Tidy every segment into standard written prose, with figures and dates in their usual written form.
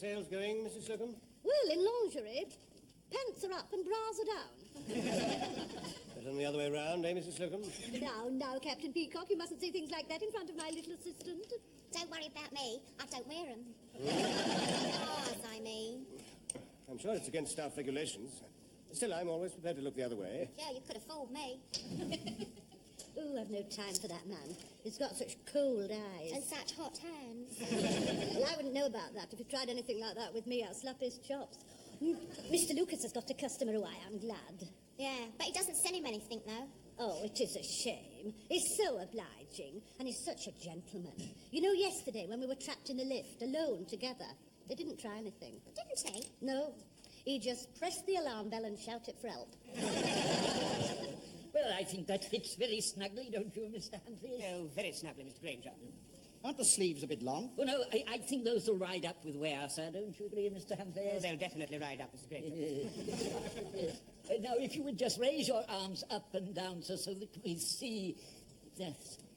sales going, Mrs. Slocum? Well, in lingerie, pants are up and bras are down. Better than the other way round, eh, Mrs. Slocum? Now, Captain Peacock, you mustn't say things like that in front of my little assistant. Don't worry about me. I don't wear them. Bras, I mean. I'm sure it's against staff regulations. Still, I'm always prepared to look the other way. Yeah, you could have fooled me. Oh, I've no time for that man. He's got such cold eyes. And such hot hands. Well, I wouldn't know about that. If he tried anything like that with me, I'll slap his chops. Mr. Lucas has got a customer who I am glad. Yeah, but he doesn't sell him anything, though. Oh, it is a shame. He's so obliging, and he's such a gentleman. You know, yesterday when we were trapped in the lift, alone, together, he didn't try anything. Didn't he? No. He just pressed the alarm bell and shouted for help. Well, I think that fits very snugly, don't you, Mr. Humphreys? Oh, very snugly, Mr. Granger. Aren't the sleeves a bit long? Oh, no, I think those will ride up with wear, sir. Don't you agree, Mr. Humphreys? Oh, they'll definitely ride up, Mr. Granger. Yes. Now, if you would just raise your arms up and down so that we see the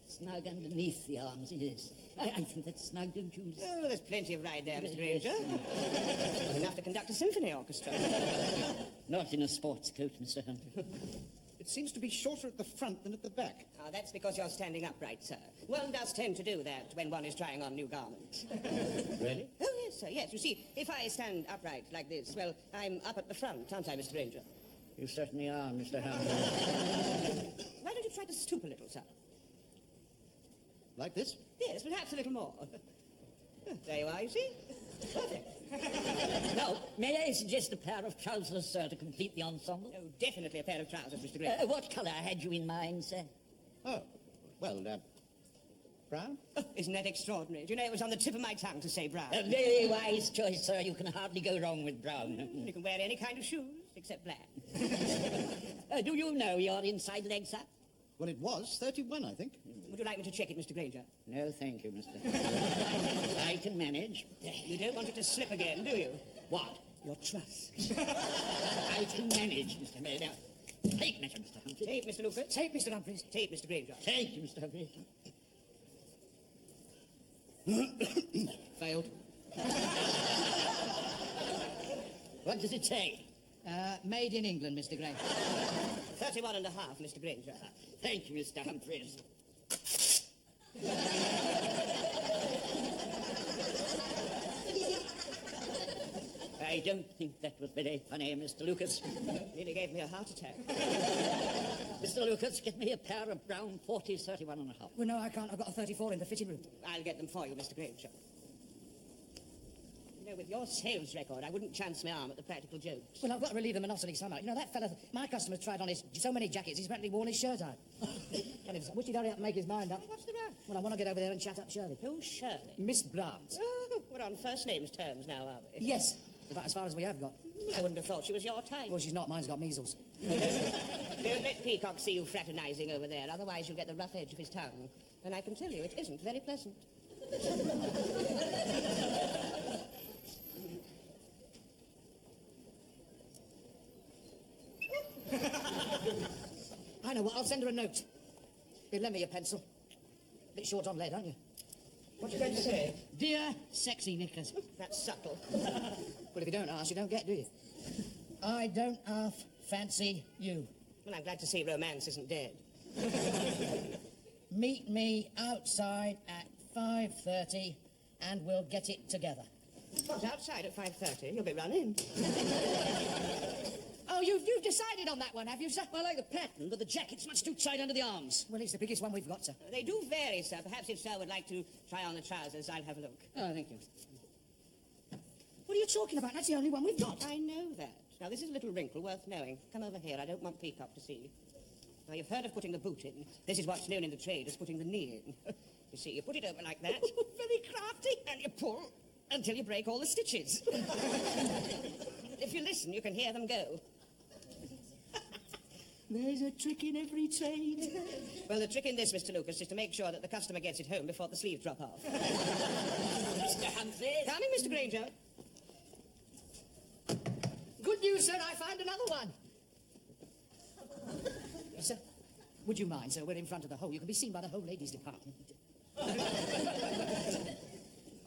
snug underneath the arms, yes. I think that's snug, don't you? Oh, there's plenty of ride there, Mr. Granger. Enough to conduct a symphony orchestra. Not in a sports coat, Mr. Humphreys. It seems to be shorter at the front than at the back. Oh, that's because you're standing upright, sir. One does tend to do that when one is trying on new garments. Really? Oh, yes, sir, yes. You see, if I stand upright like this, well, I'm up at the front, aren't I, Mr. Granger? You certainly are, Mr. Humphreys. Why don't you try to stoop a little, sir? Like this? Yes, perhaps a little more. There you are, you see? Perfect. Now, may I suggest a pair of trousers, sir, to complete the ensemble? Oh, definitely a pair of trousers, Mr. Granger. What colour had you in mind, sir? Oh, well, brown? Oh, isn't that extraordinary? Do you know, it was on the tip of my tongue to say brown. A very wise choice, sir. You can hardly go wrong with brown. You can wear any kind of shoes, except black. Do you know your inside leg, sir? Well, it was 31, I think. Would you like me to check it, Mr. Granger? No, thank you, Mr. I can manage. You don't want it to slip again, do you? What? Your trust. I can manage, Mr. May. Now, take measure, Mr. Humphreys. Tape, Mr. Lucas. Tape, Mr. Humphreys. Tape, Mr. Granger. Thank you, Mr. Humphreys. Failed. What does it say? Made in England, Mr. Granger. 31 and a half, Mr. Granger. Thank you, Mr. Humphreys. I don't think that was very funny, Mr. Lucas. Nearly gave me a heart attack. Mr. Lucas, get me a pair of brown 40s, 31 and a half. Well, no, I can't. I've got a 34 in the fitting room. I'll get them for you, Mr. Granger. You know, with your sales record, I wouldn't chance my arm at the practical jokes. Well, I've got to relieve the monotony somehow. You know, that fella, my customer's tried on so many jackets, he's practically worn his shirt out. And I wish he'd hurry up and make his mind up. What's the matter? Well, I want to get over there and chat up Shirley. Who's Shirley? Miss Brant. Oh, we're on first names terms now, are we? Yes, about as far as we have got. I wouldn't have thought she was your type. Well, she's not. Mine's got measles. Don't let Peacock see you fraternising over there, otherwise you'll get the rough edge of his tongue. And I can tell you, it isn't very pleasant. I know what, I'll send her a note. You lend me your pencil. Bit short on lead, aren't you? What you going to say? Dear sexy Knickers. That's subtle. Well, if you don't ask, you don't get, do you? I don't half fancy you. Well, I'm glad to see romance isn't dead. Meet me outside at 5:30 and we'll get it together. What, outside at 5:30? You'll be running. Oh, you've decided on that one, have you, sir? I like the pattern, but the jacket's much too tight under the arms. Well, it's the biggest one we've got, sir. They do vary, sir. Perhaps if sir would like to try on the trousers, I'll have a look. Oh, thank you. What are you talking about? That's the only one we've got. I know that. Now, this is a little wrinkle worth knowing. Come over here. I don't want Peacock to see. Now, you've heard of putting the boot in. This is what's known in the trade as putting the knee in. You see, you put it over like that. Very crafty. And you pull until you break all the stitches. If you listen, you can hear them go. There's a trick in every trade. Well, the trick in this, Mr. Lucas, is to make sure that the customer gets it home before the sleeves drop off. Mr. Humphreys. Coming, Mr. Granger. Good news, sir. I found another one. Sir, would you mind, sir? We're in front of the hole. You can be seen by the whole ladies' department.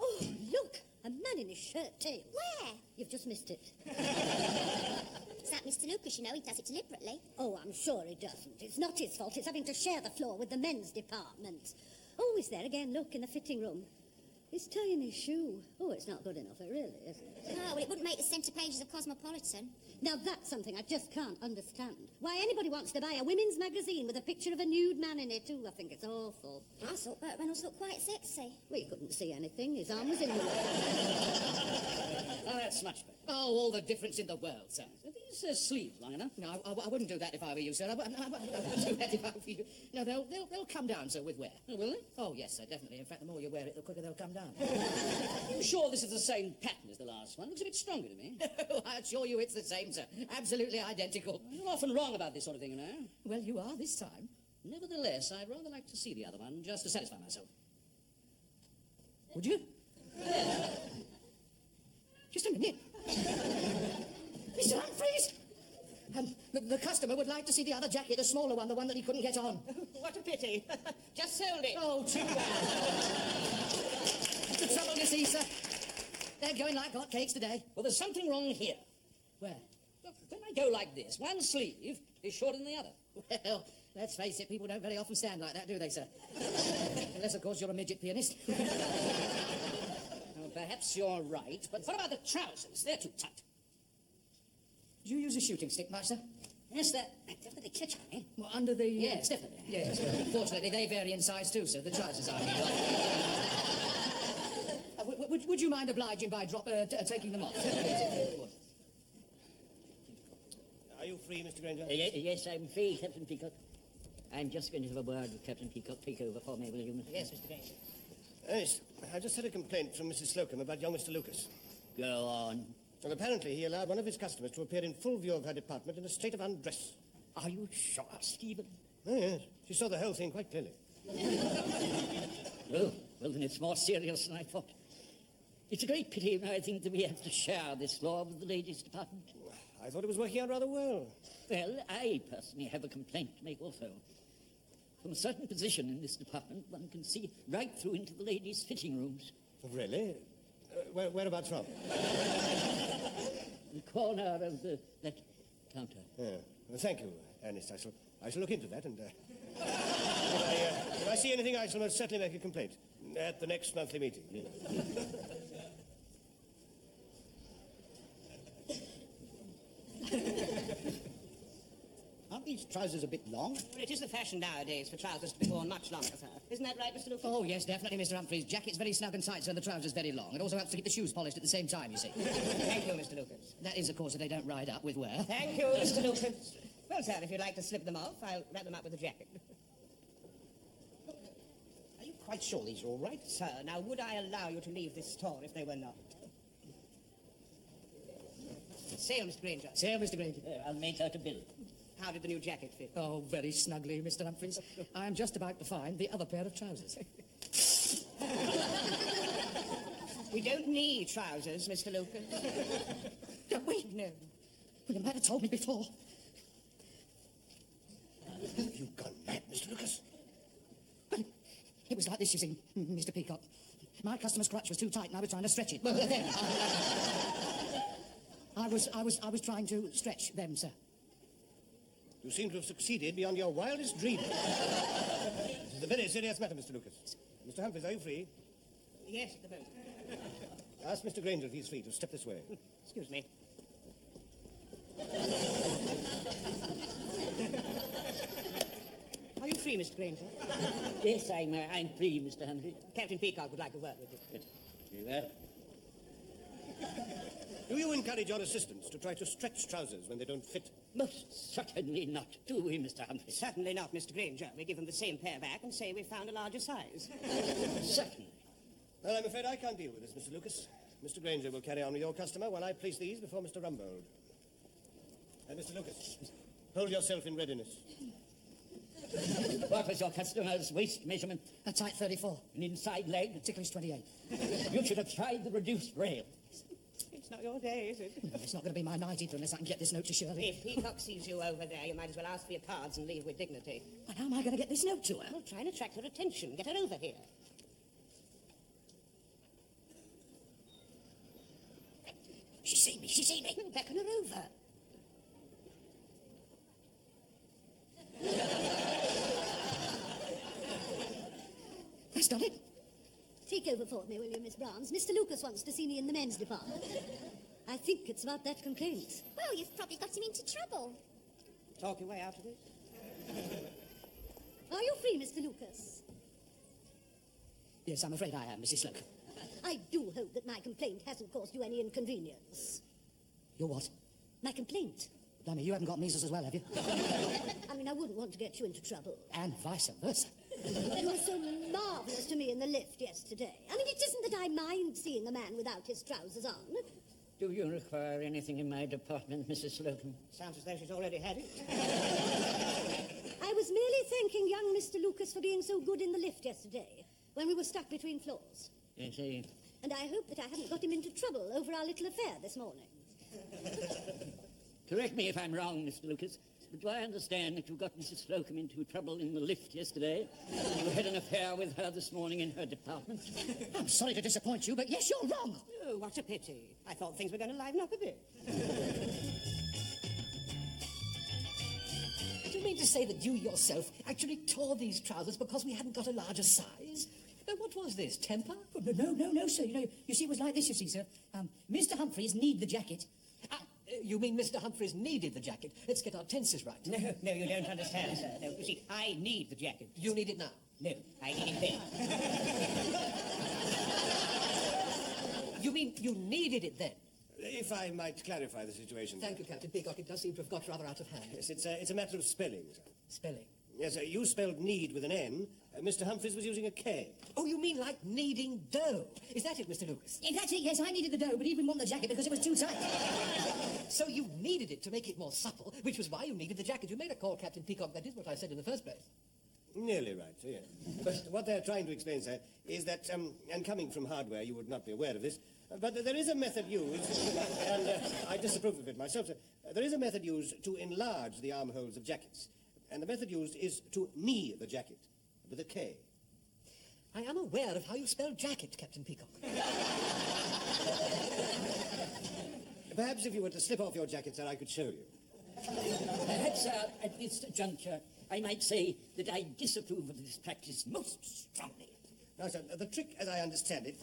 Oh, look, a man in a shirt tails. Where? You've just missed it. It's that Mr. Lucas, you know, he does it deliberately. Oh, I'm sure he doesn't. It's not his fault. It's having to share the floor with the men's department. Oh, he's there again. Look, in the fitting room. He's tying his shoe. Oh, it's not good enough. It really isn't. Oh, well, it wouldn't make the centre pages of Cosmopolitan. Now, that's something I just can't understand. Why anybody wants to buy a women's magazine with a picture of a nude man in it, too, I think it's awful. I thought Burt Reynolds looked quite sexy. Well, you couldn't see anything. His arm was in the way. Oh, that's much better. Oh, all the difference in the world, sir. Are these sleeves long enough? No, I wouldn't do that if I were you, sir. I wouldn't do that if I were you. No, they'll come down, sir, with wear. Oh, will they? Oh, yes, sir, definitely. In fact, the more you wear it, the quicker they'll come down. Are you sure this is the same pattern as the last one? Looks a bit stronger to me. Oh, I assure you it's the same, sir. Absolutely identical. You're often wrong about this sort of thing, you know. Well, you are this time. Nevertheless, I'd rather like to see the other one, just to satisfy myself. Would you? Just a minute. Mr. Humphreys! The customer would like to see the other jacket, the smaller one, the one that he couldn't get on. What a pity. Just sold it. Oh, too bad. The trouble, you see, sir, they're going like hotcakes today. Well, there's something wrong here. Where? Look, when I go like this, one sleeve is shorter than the other. Well, let's face it, people don't very often stand like that, do they, sir? Unless, of course, you're a midget pianist. Well, perhaps you're right, but what about the trousers? They're too tight. Do you use a shooting stick, Master? Yes, they're the kitchen, eh? Well, under the... Yes, definitely. Yes, fortunately, they vary in size, too, sir. The trousers are. Would you mind obliging by taking them off? Are you free, Mr. Granger? Yes, I'm free, Captain Peacock. I'm just going to have a word with Captain Peacock. Take over for me, will you? Yes, Mr. Granger. Yes, I just had a complaint from Mrs. Slocum about young Mr. Lucas. Go on. Well, apparently he allowed one of his customers to appear in full view of her department in a state of undress. Are you sure, Stephen? Oh, yes. She saw the whole thing quite clearly. Oh, well, then it's more serious than I thought. It's a great pity, I think, that we have to share this floor with the ladies' department. I thought it was working out rather well. Well, I personally have a complaint to make also. From a certain position in this department, one can see right through into the ladies' fitting rooms. Really? Whereabouts from? The corner of that counter. Yeah. Well, thank you, Ernest. I shall look into that, and if I see anything, I shall most certainly make a complaint at the next monthly meeting. Aren't these trousers a bit long? Well, it is the fashion nowadays for trousers to be worn much longer, sir. Isn't that right, Mr. Lucas? Oh, yes, definitely, Mr. Humphreys. Jacket's very snug and tight, so the trousers very long. It also helps to keep the shoes polished at the same time, you see. Thank you, Mr. Lucas. That is, of course, if they don't ride up with wear. Thank you, Mr. Lucas. Well, sir, if you'd like to slip them off, I'll wrap them up with the jacket. Are you quite sure these are all right? Sir, now would I allow you to leave this store if they were not? Sale, Mr. Granger. Sale, Mr. Granger. I'll make out a bill. How did the new jacket fit? Oh, very snugly, Mr. Humphreys. I'm just about to find the other pair of trousers. We don't need trousers, Mr. Lucas. Don't we? No. Well, you might have told me before. Have you gone mad, Mr. Lucas? Well, it was like this, you see, Mr. Peacock. My customer's crutch was too tight and I was trying to stretch it. Well, then, I was trying to stretch them, sir. You seem to have succeeded beyond your wildest dreams. This is a very serious matter, Mr. Lucas. Mr. Humphreys, are you free? Yes, at the moment. Ask Mr. Granger if he's free to step this way. Excuse me. Are you free, Mr. Granger? Yes, I'm free, Mr. Humphrey. Captain Peacock would like a word with you. Good. Very well. Do you encourage your assistants to try to stretch trousers when they don't fit? Most certainly not, do we, Mr. Humphrey? Certainly not, Mr. Granger. We give them the same pair back and say we found a larger size. Certainly. Well, I'm afraid I can't deal with this, Mr. Lucas. Mr. Granger will carry on with your customer while I place these before Mr. Rumbold. And Mr. Lucas, hold yourself in readiness. What was your customer's waist measurement? A tight 34. An inside leg? Ticklish 28. You should have tried the reduced rail. It's not your day, is it? It's not going to be my night either unless I can get this note to Shirley. If Peacock sees you over there, you might as well ask for your cards and leave with dignity. Well, how am I going to get this note to her? Well, try and attract her attention. Get her over here. beckon her over. That's done it. Take over for me, will you, Miss Brahms? Mr. Lucas wants to see me in the men's department. I think it's about that complaint. Well, you've probably got him into trouble. Talk your way out of this. Are you free, Mr. Lucas? Yes, I'm afraid I am, Mrs. Slocum. I do hope that my complaint hasn't caused you any inconvenience. Your what? My complaint? Blimey, you haven't got measles as well, have you? I mean, I wouldn't want to get you into trouble. And vice versa. You were so marvellous to me in the lift yesterday. I mean, it isn't that I mind seeing a man without his trousers on. Do you require anything in my department, Mrs. Slocum? Sounds as though she's already had it. I was merely thanking young Mr. Lucas for being so good in the lift yesterday, when we were stuck between floors. I see. And I hope that I haven't got him into trouble over our little affair this morning. Correct me if I'm wrong, Mr. Lucas, but do I understand that you got Mrs. Slocum into trouble in the lift yesterday? You had an affair with her this morning in her department? I'm sorry to disappoint you, but yes, you're wrong. Oh, what a pity. I thought things were going to liven up a bit. Do you mean to say that you yourself actually tore these trousers because we hadn't got a larger size? What was this, temper? Oh, no, sir. You see, it was like this, you see, sir. Mr. Humphreys need the jacket. You mean Mr. Humphreys needed the jacket? Let's get our tenses right. No, you don't understand, sir. No, you see, I need the jacket. You need it now? No, I need it then. You mean you needed it then? If I might clarify the situation. Thank you, Captain Peacock. It does seem to have got rather out of hand. Yes, it's a matter of spelling, sir. Spelling? Yes, sir, you spelled need with an N. Mr. Humphreys was using a K. Oh, you mean like kneading dough? Is that it, Mr. Lucas? That's it, yes. I needed the dough, but he didn't want the jacket because it was too tight. So you needed it to make it more supple, which was why you needed the jacket. You made a call, Captain Peacock. That is what I said in the first place. Nearly right, sir, yes. But what they're trying to explain, sir, is that, and coming from hardware, you would not be aware of this, but there is a method used, and I disapprove of it myself, sir. There is a method used to enlarge the armholes of jackets, and the method used is to knee the jacket, with a K. I am aware of how you spell jacket, Captain Peacock. Perhaps if you were to slip off your jacket, sir, I could show you. Perhaps at this juncture I might say that I disapprove of this practice most strongly. Now, sir, the trick, as I understand it...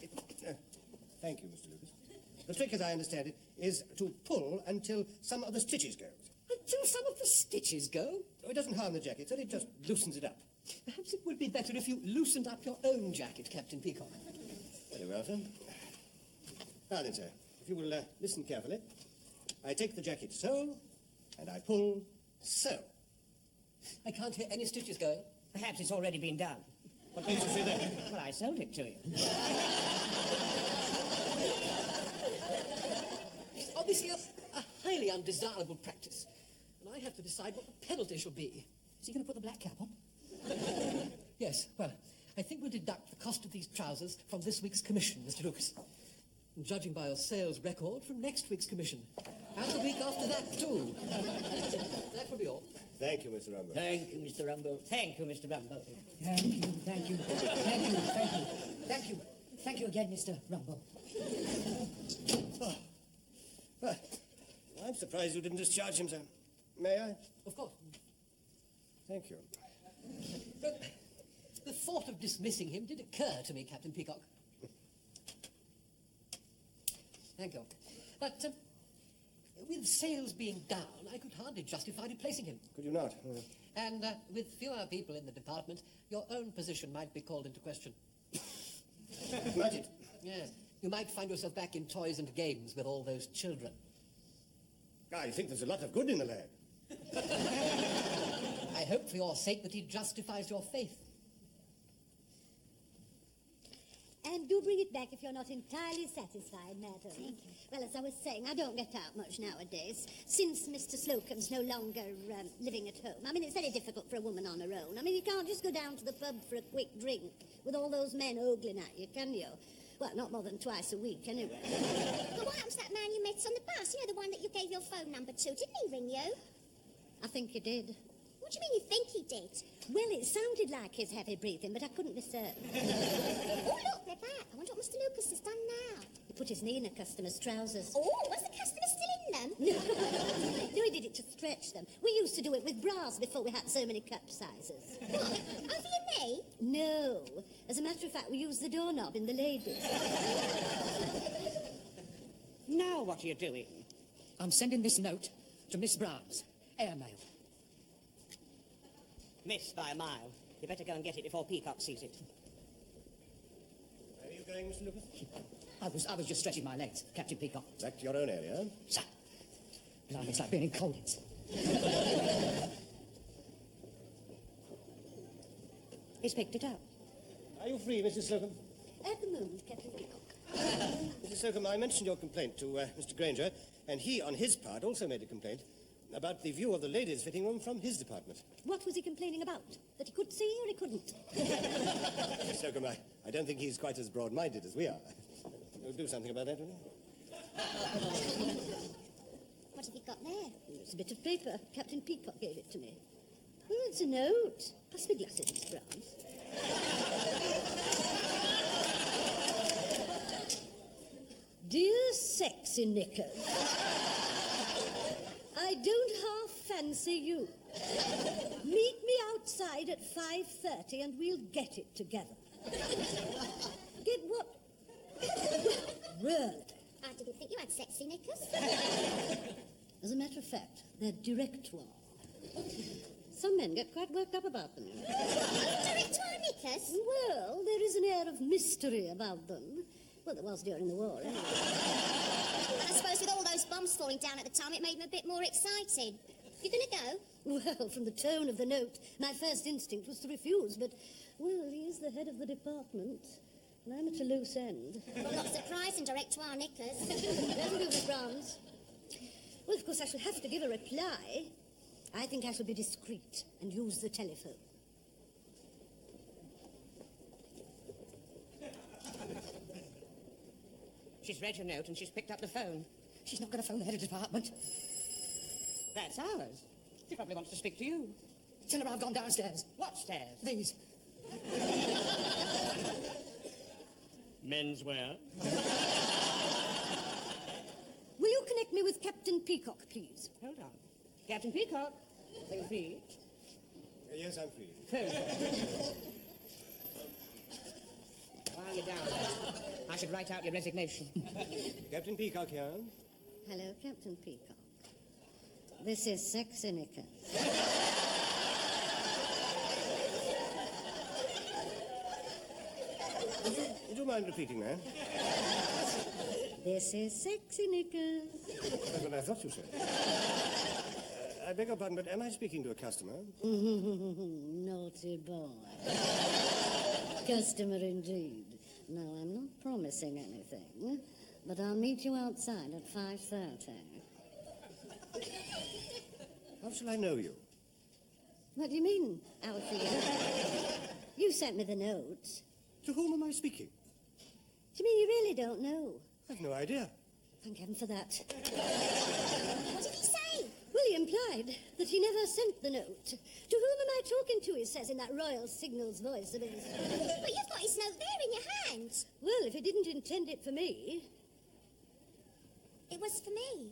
thank you, Mr. Lucas. The trick, as I understand it, is to pull until some of the stitches go. Until some of the stitches go? Oh, it doesn't harm the jacket, sir. It just loosens it up. Perhaps it would be better if you loosened up your own jacket, Captain Peacock. Very well, sir. Now then, sir, if you will listen carefully. I take the jacket so, and I pull so. I can't hear any stitches going. Perhaps it's already been done. What makes you say that? Well, I sold it to you. It's obviously a highly undesirable practice, and I have to decide what the penalty shall be. Is he going to put the black cap on? Yes, well, I think we'll deduct the cost of these trousers from this week's commission, Mr. Lucas. And judging by your sales record, from next week's commission. And the week after that, too. That will be all. Thank you, Mr. Rumble. Thank you, Mr. Rumble. Thank you, Mr. Rumble. Thank you again, Mr. Rumble. Well, I'm surprised you didn't discharge him, sir. May I? Of course. Thank you. But the thought of dismissing him did occur to me, Captain Peacock. Thank you. But with sales being down, I could hardly justify replacing him. Could you not? And with fewer people in the department, your own position might be called into question. Might it? Yes. You might find yourself back in toys and games with all those children. I think there's a lot of good in the lad. I hope for your sake that he justifies your faith. And do bring it back if you're not entirely satisfied, madam. Well, as I was saying, I don't get out much nowadays. Since Mr. Slocum's no longer living at home. I mean, it's very difficult for a woman on her own. I mean, you can't just go down to the pub for a quick drink with all those men ogling at you, can you? Well, not more than twice a week, anyway. But what happened to that man you met on the bus? You know, the one that you gave your phone number to. Didn't he ring you? I think he did. What do you mean you think he did? Well, it sounded like his heavy breathing, but I couldn't be certain. Oh, look, they're back. I wonder what Mr. Lucas has done now. He put his knee in a customer's trousers. Oh, was the customer still in them? No, he did it to stretch them. We used to do it with bras before we had so many cup sizes. What? Over your knee? No. As a matter of fact, we use the doorknob in the ladies. Now what are you doing? I'm sending this note to Miss Brown's. Airmail. Miss by a mile. You better go and get it before Peacock sees it. Where are you going, Mr. Lucas? I was just stretching my legs, Captain Peacock. Back to your own area. Sir, blimey, it's like being in Collins. He's picked it up. Are you free, Mrs. Slocum? At the moment, Captain Peacock. Mrs. Slocum, I mentioned your complaint to Mr. Granger, and he, on his part, also made a complaint about the view of the ladies' fitting room from his department. What was he complaining about? That he could see or he couldn't? Mrs. Slocum, I don't think he's quite as broad-minded as we are. We'll do something about that, won't you? What have you got there? It's a bit of paper. Captain Peacock gave it to me. Oh, it's a note. Pass me glasses, Miss Browns. Dear sexy Knickers, I don't half fancy you. Meet me outside at 5:30 and we'll get it together. Get what? Really? I didn't think you had sexy knickers. As a matter of fact, they're directoire. Some men get quite worked up about them. Directoire knickers? Well, there is an air of mystery about them. Well, there was during the war, anyway. Well, I suppose with all those bombs falling down at the time, it made them a bit more exciting. You gonna go? Well, from the tone of the note, my first instinct was to refuse, but, well, he is the head of the department, and I'm at a loose end. Well, not surprising, directoire knickers. That'll do, Miss Browns. Well, of course, I shall have to give a reply. I think I shall be discreet and use the telephone. She's read your note and she's picked up the phone. She's not going to phone the head of department. That's ours. She probably wants to speak to you. Tell her I've gone downstairs. What stairs? These. Menswear. Will you connect me with Captain Peacock, please? Hold on. Captain Peacock. Are you free? Yes, I'm free. While you're down there, I should write out your resignation. Captain Peacock here. Hello, Captain Peacock. This is Sexy Knickers. Would you mind repeating that? This is Sexy Knickers. That's what I thought you said. I beg your pardon, but am I speaking to a customer? Naughty boy. Customer indeed. No, I'm not promising anything, but I'll meet you outside at 5:30. How shall I know you? What do you mean, Alfie? You sent me the note. To whom am I speaking? Do you mean you really don't know? I've no idea. Thank heaven for that. What did he say? Well, he implied that he never sent the note. To whom am I talking to, he says in that royal signals voice of his. But you've got his note there in your hand. Well, if he didn't intend it for me, It was for me.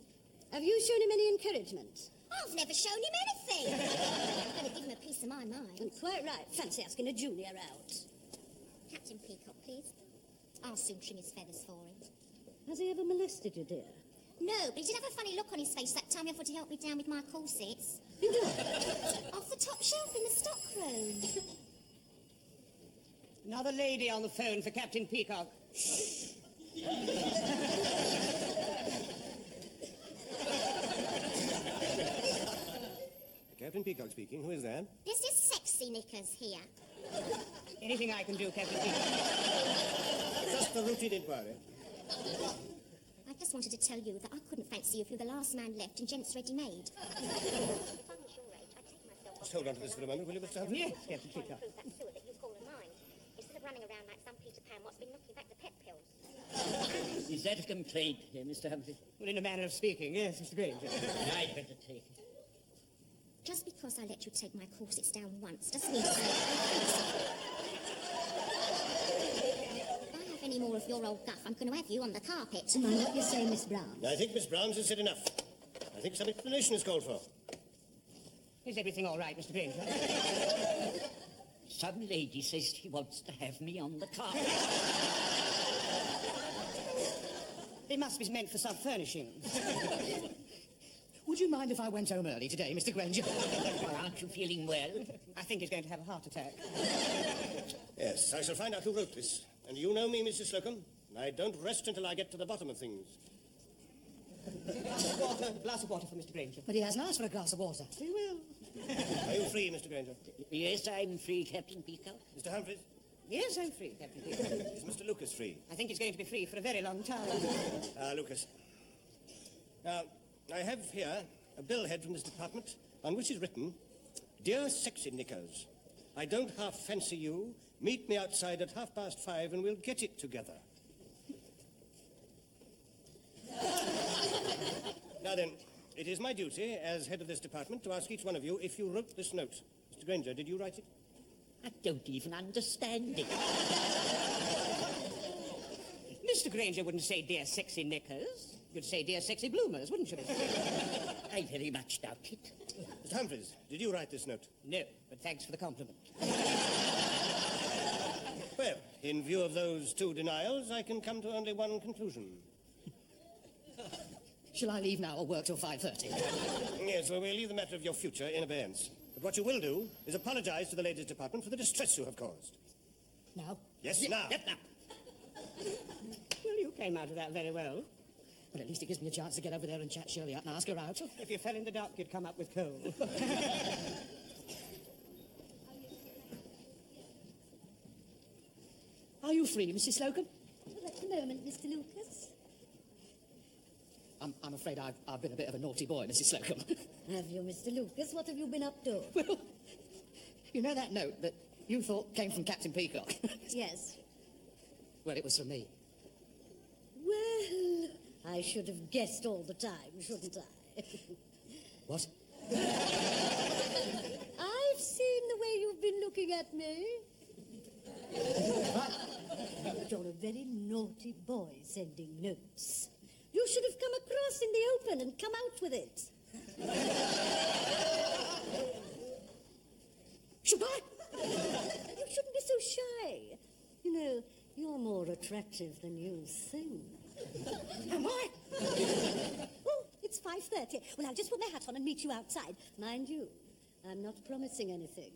have you shown him any encouragement? I've never shown him anything. I'm going to give him a piece of my mind. And quite right. Fancy asking a junior out. Captain Peacock, please. I'll soon trim his feathers for him. Has he ever molested you, dear? No, but he did have a funny look on his face that time he offered to help me down with my corsets. Off the top shelf in the stockroom. Another lady on the phone for Captain Peacock. Captain Peacock speaking. Who is that? This is Sexy Knickers here. Anything I can do, Captain Peacock? Just a routine inquiry. I just wanted to tell you that I couldn't fancy you if you were the last man left in Gents Ready Made. Just hold on to this for a moment, will you, Mr. Humphrey? Yes, Captain Peacock. That sewer that you call a mine, instead of running around like some Peter Pan what's been knocking back the pet pills. Is that a complaint here, Mr. Humphrey? Well, in a manner of speaking, yes, Mr. Granger. I'd better take it. Just because I let you take my corsets down once doesn't mean if I have any more of your old guff, I'm going to have you on the carpet. Mind what you say, Miss Brown. I think Miss Brown's has said enough. think some explanation is called for. Is everything all right, Mr. Granger? Some lady says she wants to have me on the car. It must be meant for some furnishings. Would you mind if I went home early today, Mr. Granger? Well, aren't you feeling well? I think he's going to have a heart attack. Yes, I shall find out who wrote this. And you know me, Mrs. Slocum. I don't rest until I get to the bottom of things. Water, glass of water for Mr. Granger. But he hasn't asked for a glass of water. Very well. Are you free, Mr. Granger? Yes, I'm free, Captain Peacock. Mr. Humphreys? Yes, I'm free, Captain Peacock. Is Mr. Lucas free? I think he's going to be free for a very long time. Lucas. Now, I have here a billhead from this department on which is written, Dear Sexy Knickers, I don't half fancy you. Meet me outside at 5:30 and we'll get it together. Now then, it is my duty as head of this department to ask each one of you if you wrote this note. Mr. Granger, did you write it? I don't even understand it. Mr. Granger wouldn't say dear sexy knickers. You'd say dear sexy bloomers, wouldn't you, Mr. Granger? I very much doubt it. Mr. Humphreys, did you write this note? No, but thanks for the compliment. Well, in view of those two denials, I can come to only one conclusion. Shall I leave now or work till 5:30? Yes, well, we'll leave the matter of your future in abeyance. But what you will do is apologize to the ladies' department for the distress you have caused. Now? Yes, now. Yep, now. Well, you came out of that very well. Well, at least it gives me a chance to get over there and chat Shirley up and ask her out. If you fell in the dark, you'd come up with coal. Are you free, Mrs. Slocum? Well, at the moment, Mr. Lucas. I'm afraid I've been a bit of a naughty boy, Mrs. Slocum. Have you, Mr. Lucas? What have you been up to? Well, you know that note that you thought came from Captain Peacock? Yes. Well, it was from me. Well, I should have guessed all the time, shouldn't I? What? I've seen the way you've been looking at me. You're a very naughty boy sending notes. You should have come across in the open and come out with it. Should I? You shouldn't be so shy. You know, you're more attractive than you think. Am I? Oh, it's 5:30. Well, I'll just put my hat on and meet you outside. Mind you, I'm not promising anything.